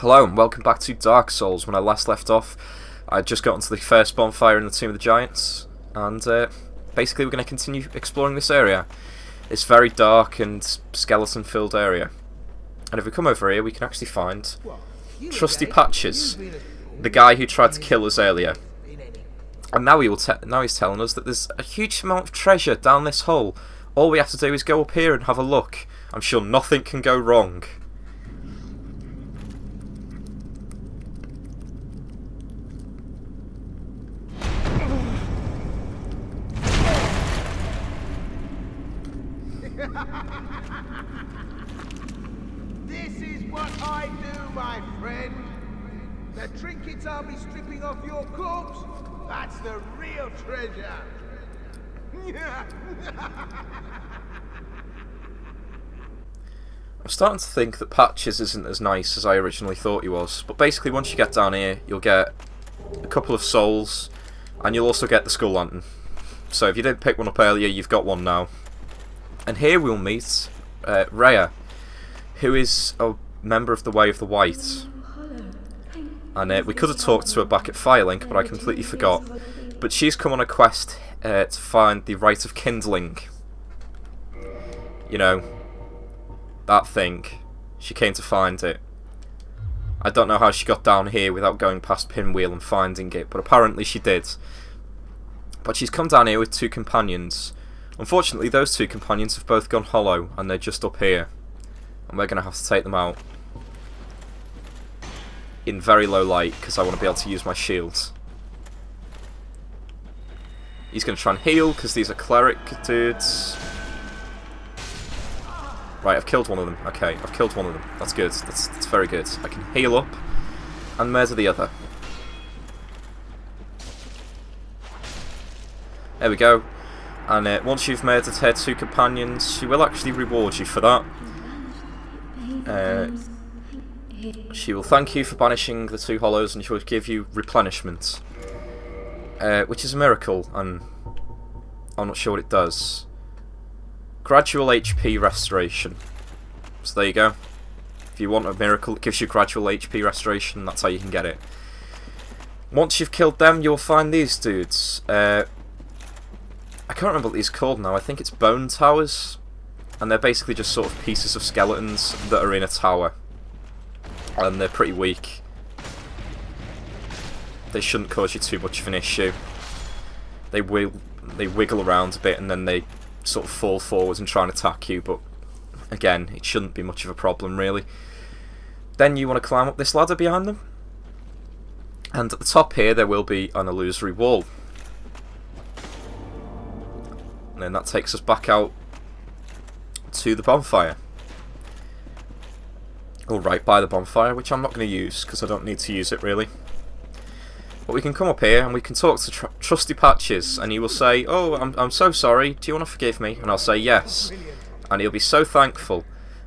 Hello and welcome back to Dark Souls. When I last left off, I had just got onto the first bonfire in the Tomb of the Giants, and basically we're going to continue exploring this area. It's very dark and skeleton-filled area. And if we come over here, we can actually find Trusty Patches, the guy who tried to kill us earlier. And now he's telling us that there's a huge amount of treasure down this hole. All we have to do is go up here and have a look. I'm sure nothing can go wrong. This is what I do, my friend. The trinkets I'll be stripping off your corpse, that's the real treasure. I'm starting to think that Patches isn't as nice as I originally thought he was. But basically, once you get down here, you'll get a couple of souls, and you'll also get the Skull Lantern. So if you didn't pick one up earlier, you've got one now. And here we'll meet Rhea, who is a member of the Way of the White. And we could have talked to her back at Firelink, but I completely forgot. But she's come on a quest to find the Rite of Kindling. You know, that thing. She came to find it. I don't know how she got down here without going past Pinwheel and finding it, but apparently she did. But she's come down here with two companions. Unfortunately, those two companions have both gone hollow, and they're just up here. And we're going to have to take them out in very low light, because I want to be able to use my shields. He's going to try and heal, because these are cleric dudes. Right, I've killed one of them. Okay, I've killed one of them. That's good. That's very good. I can heal up and murder the other. There we go. And once you've murdered her two companions, she will actually reward you for that. She will thank you for banishing the two hollows, and she will give you replenishment. Which is a miracle, and I'm not sure what it does. Gradual HP restoration. So there you go. If you want a miracle that gives you gradual HP restoration, that's how you can get it. Once you've killed them, you'll find these dudes. I can't remember what these are called now. I think it's bone towers. And they're basically just sort of pieces of skeletons that are in a tower. And they're pretty weak. They shouldn't cause you too much of an issue. They wiggle around a bit and then they sort of fall forwards and try and attack you, but again, it shouldn't be much of a problem really. Then you want to climb up this ladder behind them. And at the top here there will be an illusory wall. And then that takes us back out to the bonfire. Or right by the bonfire, which I'm not going to use because I don't need to use it really. But we can come up here and we can talk to Trusty Patches, and he will say, "Oh, I'm so sorry, do you want to forgive me?" And I'll say yes. And he'll be so thankful.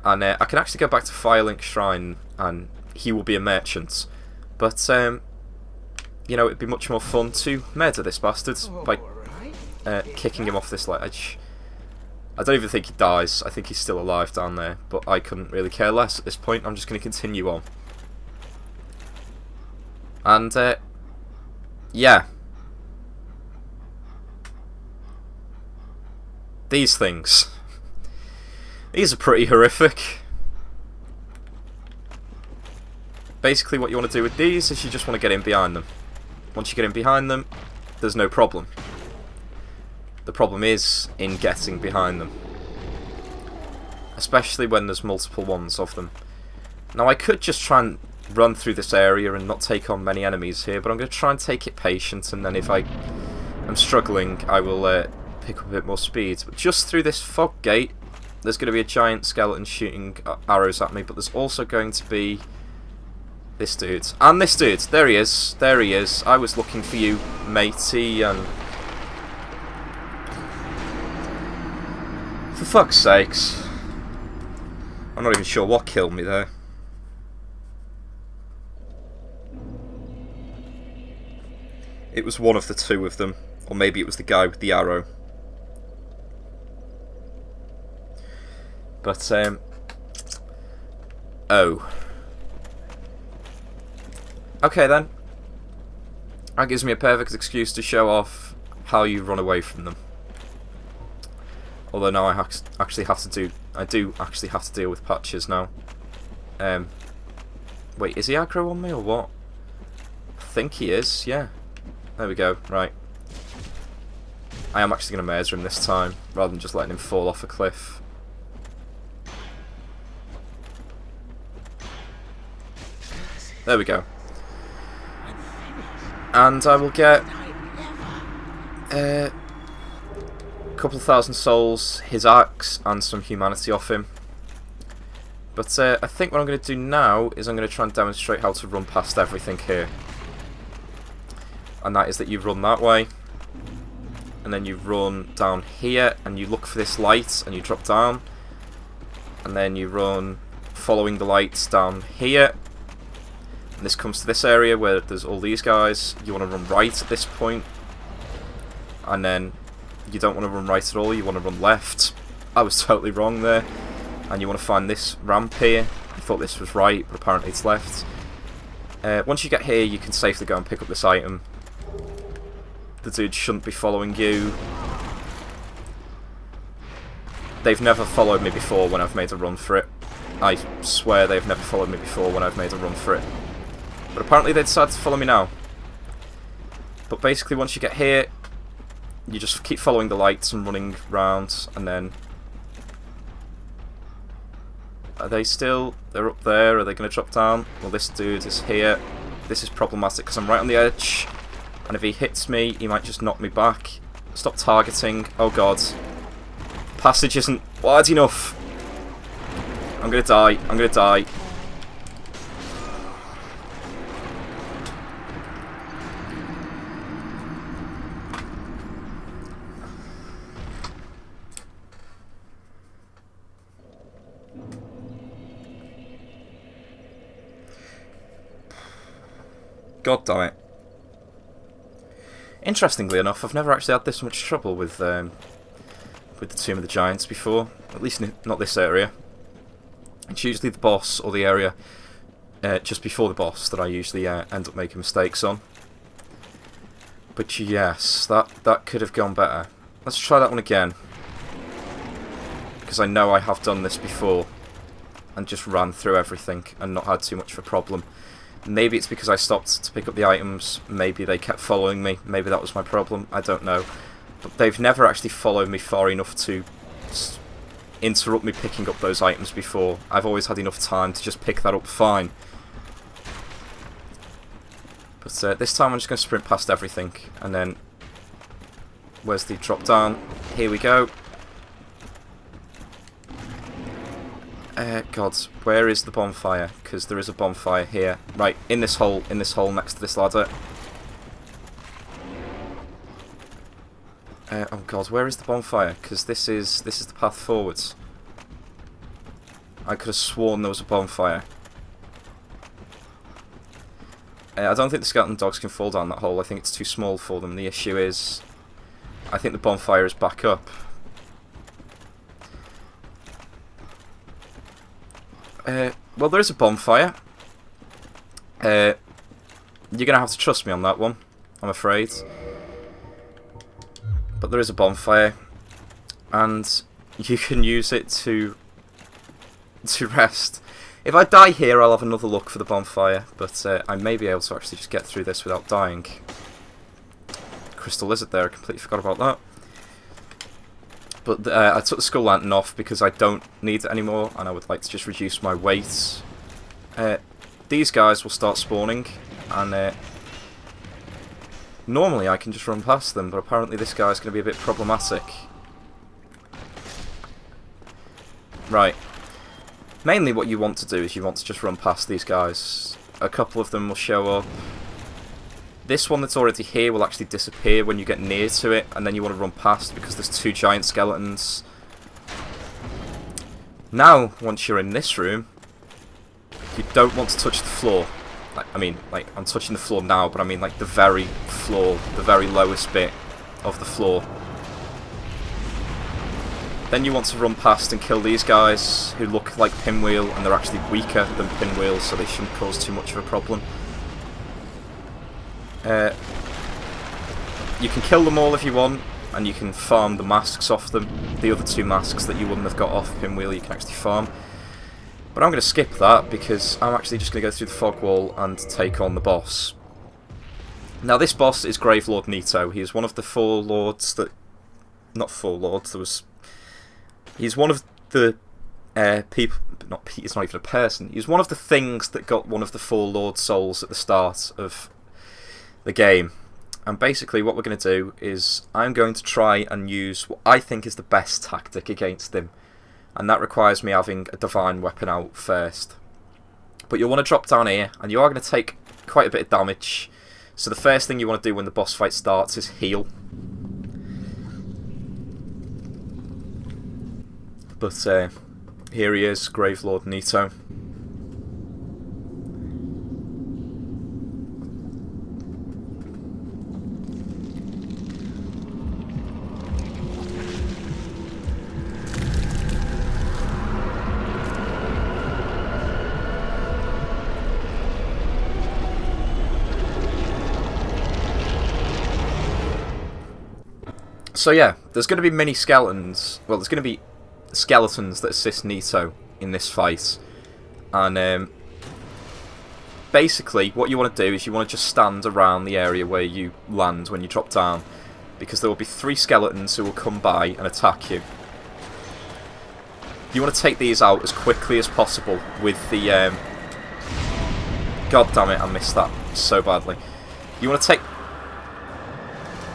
And I can actually go back to Firelink Shrine and he will be a merchant. But, you know, it'd be much more fun to murder this bastard by kicking him off this ledge. I don't even think he dies. I think he's still alive down there, but I couldn't really care less at this point. I'm just going to continue on. And, yeah. These things. These are pretty horrific. Basically what you want to do with these is you just want to get in behind them. Once you get in behind them, there's no problem. The problem is in getting behind them. Especially when there's multiple ones of them. Now I could just try and run through this area and not take on many enemies here, but I'm going to try and take it patient, and then if I am struggling I will pick up a bit more speed. But just through this fog gate there's going to be a giant skeleton shooting arrows at me, but there's also going to be this dude. And this dude! There he is! There he is! I was looking for you, matey, and for fuck's sakes. I'm not even sure what killed me there. It was one of the two of them. Or maybe it was the guy with the arrow. But, oh. Okay then. That gives me a perfect excuse to show off how you run away from them. Although now I actually have to do... I do actually have to deal with Patches now. Wait, is he aggro on me or what? I think he is, yeah. There we go, right. I am actually going to murder him this time, rather than just letting him fall off a cliff. There we go. And I will get a couple of thousand souls, his axe, and some humanity off him. But I think what I'm going to do now is I'm going to try and demonstrate how to run past everything here. And that is that you run that way, and then you run down here, and you look for this light, and you drop down. And then you run following the lights down here. And this comes to this area where there's all these guys. You want to run right at this point. And then you don't want to run right at all, you want to run left. I was totally wrong there. And you want to find this ramp here. I thought this was right, but apparently it's left. Once you get here, you can safely go and pick up this item. The dude shouldn't be following you. They've never followed me before when I've made a run for it. I swear they've never followed me before when I've made a run for it. But apparently they decided to follow me now. But basically once you get here, you just keep following the lights and running round, and then... Are they still... They're up there, are they going to drop down? Well, this dude is here. This is problematic because I'm right on the edge, and if he hits me, he might just knock me back. Stop targeting. Oh god. The passage isn't wide enough. I'm going to die. I'm going to die. God damn it. Interestingly enough, I've never actually had this much trouble with the Tomb of the Giants before. At least not this area. It's usually the boss or the area just before the boss that I usually end up making mistakes on. But yes, that could have gone better. Let's try that one again. Because I know I have done this before and just ran through everything and not had too much of a problem. Maybe it's because I stopped to pick up the items, maybe they kept following me, maybe that was my problem, I don't know. But they've never actually followed me far enough to interrupt me picking up those items before. I've always had enough time to just pick that up fine. But this time I'm just going to sprint past everything, and then... Where's the drop down? Here we go. God, where is the bonfire? Because there is a bonfire here. Right, in this hole next to this ladder. Oh god, where is the bonfire? Because this is the path forwards. I could have sworn there was a bonfire. I don't think the skeleton dogs can fall down that hole. I think it's too small for them. The issue is, I think the bonfire is back up. Well, there is a bonfire. You're going to have to trust me on that one, I'm afraid. But there is a bonfire, and you can use it to rest. If I die here, I'll have another look for the bonfire, but I may be able to actually just get through this without dying. Crystal lizard there, I completely forgot about that. But I took the skull lantern off because I don't need it anymore, and I would like to just reduce my weight. These guys will start spawning, and normally I can just run past them, but apparently this guy's going to be a bit problematic. Right. Mainly what you want to do is you want to just run past these guys. A couple of them will show up. This one that's already here will actually disappear when you get near to it, and then you want to run past because there's two giant skeletons. Now, once you're in this room, you don't want to touch the floor. Like, I'm touching the floor now, but I mean like the very floor, the very lowest bit of the floor. Then you want to run past and kill these guys who look like Pinwheel, and they're actually weaker than Pinwheel, so they shouldn't cause too much of a problem. You can kill them all if you want, and you can farm the masks off them. The other 2 masks that you wouldn't have got off Pinwheel you can actually farm. But I'm going to skip that because I'm actually just going to go through the fog wall and take on the boss. Now this boss is Gravelord Nito. He is one of the 4 lords that... Not 4 lords, there was... He's one of the people... He's not even a person. He's one of the things that got one of the 4 Lord Souls at the start of the game. And basically what we're going to do is I'm going to try and use what I think is the best tactic against him. And that requires me having a divine weapon out first. But you'll want to drop down here, and you are going to take quite a bit of damage. So the first thing you want to do when the boss fight starts is heal. But here he is, Gravelord Nito. So yeah, there's going to be mini skeletons. Well, there's going to be skeletons that assist Nito in this fight. And basically, what you want to do is you want to just stand around the area where you land when you drop down. Because there will be 3 skeletons who will come by and attack you. You want to take these out as quickly as possible with the... God damn it, I missed that so badly. You want to take...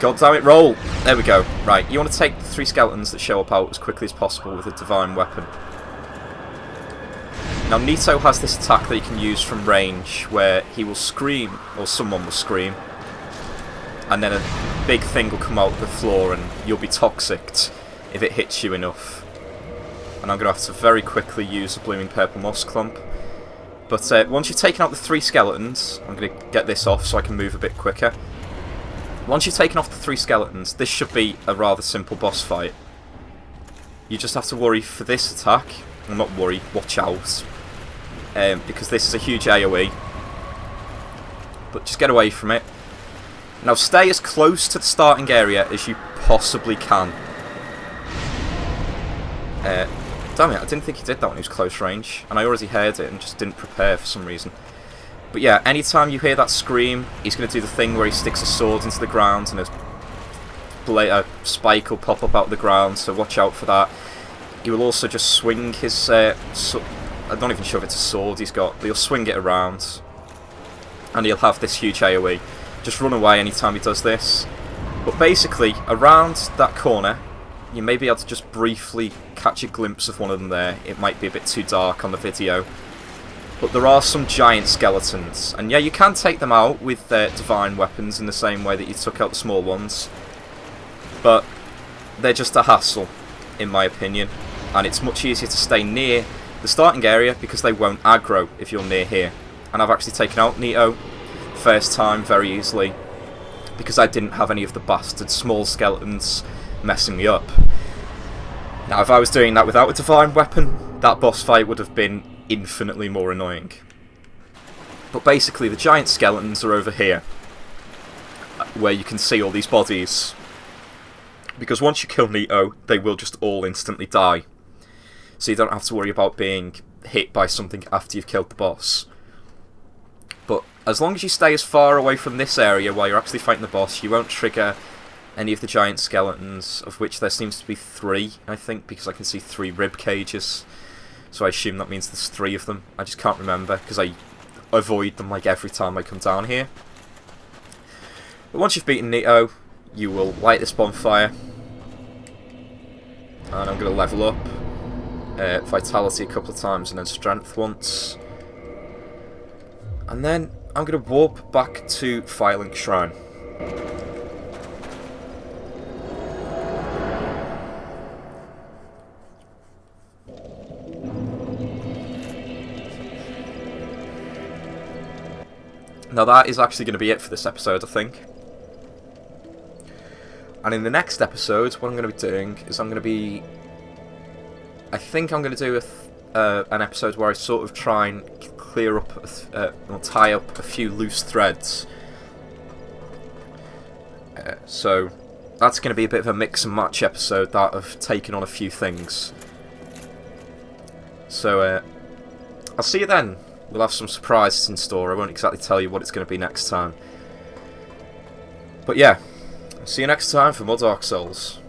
God damn it, roll! There we go. Right, you want to take the 3 skeletons that show up out as quickly as possible with a divine weapon. Now Nito has this attack that he can use from range where he will scream, or someone will scream, and then a big thing will come out of the floor and you'll be toxicked if it hits you enough. And I'm going to have to very quickly use a blooming purple moss clump. But once you've taken out the 3 skeletons, I'm going to get this off so I can move a bit quicker. Once you've taken off the 3 skeletons, this should be a rather simple boss fight. You just have to worry for this attack. Well, not worry, watch out. Because this is a huge AoE. But just get away from it. Now stay as close to the starting area as you possibly can. Damn it, I didn't think he did that when he was close range. And I already heard it and just didn't prepare for some reason. But yeah, anytime you hear that scream, he's going to do the thing where he sticks a sword into the ground and a spike will pop up out of the ground, so watch out for that. He will also just swing his... I'm not even sure if it's a sword he's got, but he'll swing it around. And he'll have this huge AoE. Just run away anytime he does this. But basically, around that corner, you may be able to just briefly catch a glimpse of one of them there. It might be a bit too dark on the video. But there are some giant skeletons, and yeah, you can take them out with divine weapons in the same way that you took out the small ones. But they're just a hassle, in my opinion, and it's much easier to stay near the starting area because they won't aggro if you're near here. And I've actually taken out Nito first time very easily because I didn't have any of the bastard small skeletons messing me up. Now, if I was doing that without a divine weapon, that boss fight would have been infinitely more annoying. But basically the giant skeletons are over here where you can see all these bodies, because once you kill Nito they will just all instantly die, so you don't have to worry about being hit by something after you've killed the boss. But as long as you stay as far away from this area while you're actually fighting the boss, you won't trigger any of the giant skeletons, of which there seems to be 3, I think, because I can see 3 rib cages. So I assume that means there's 3 of them. I just can't remember because I avoid them like every time I come down here. But once you've beaten Nito, you will light this bonfire. And I'm going to level up. Vitality a couple of times and then strength once. And then I'm going to warp back to Firelink Shrine. Now that is actually going to be it for this episode, I think. And in the next episode, what I'm going to be doing is I think I'm going to do an episode where I sort of try and clear up, or tie up a few loose threads So that's going to be a bit of a mix and match episode, that of taking on a few things. So I'll see you then. We'll have some surprises in store. I won't exactly tell you what it's going to be next time. But yeah, see you next time for more Dark Souls.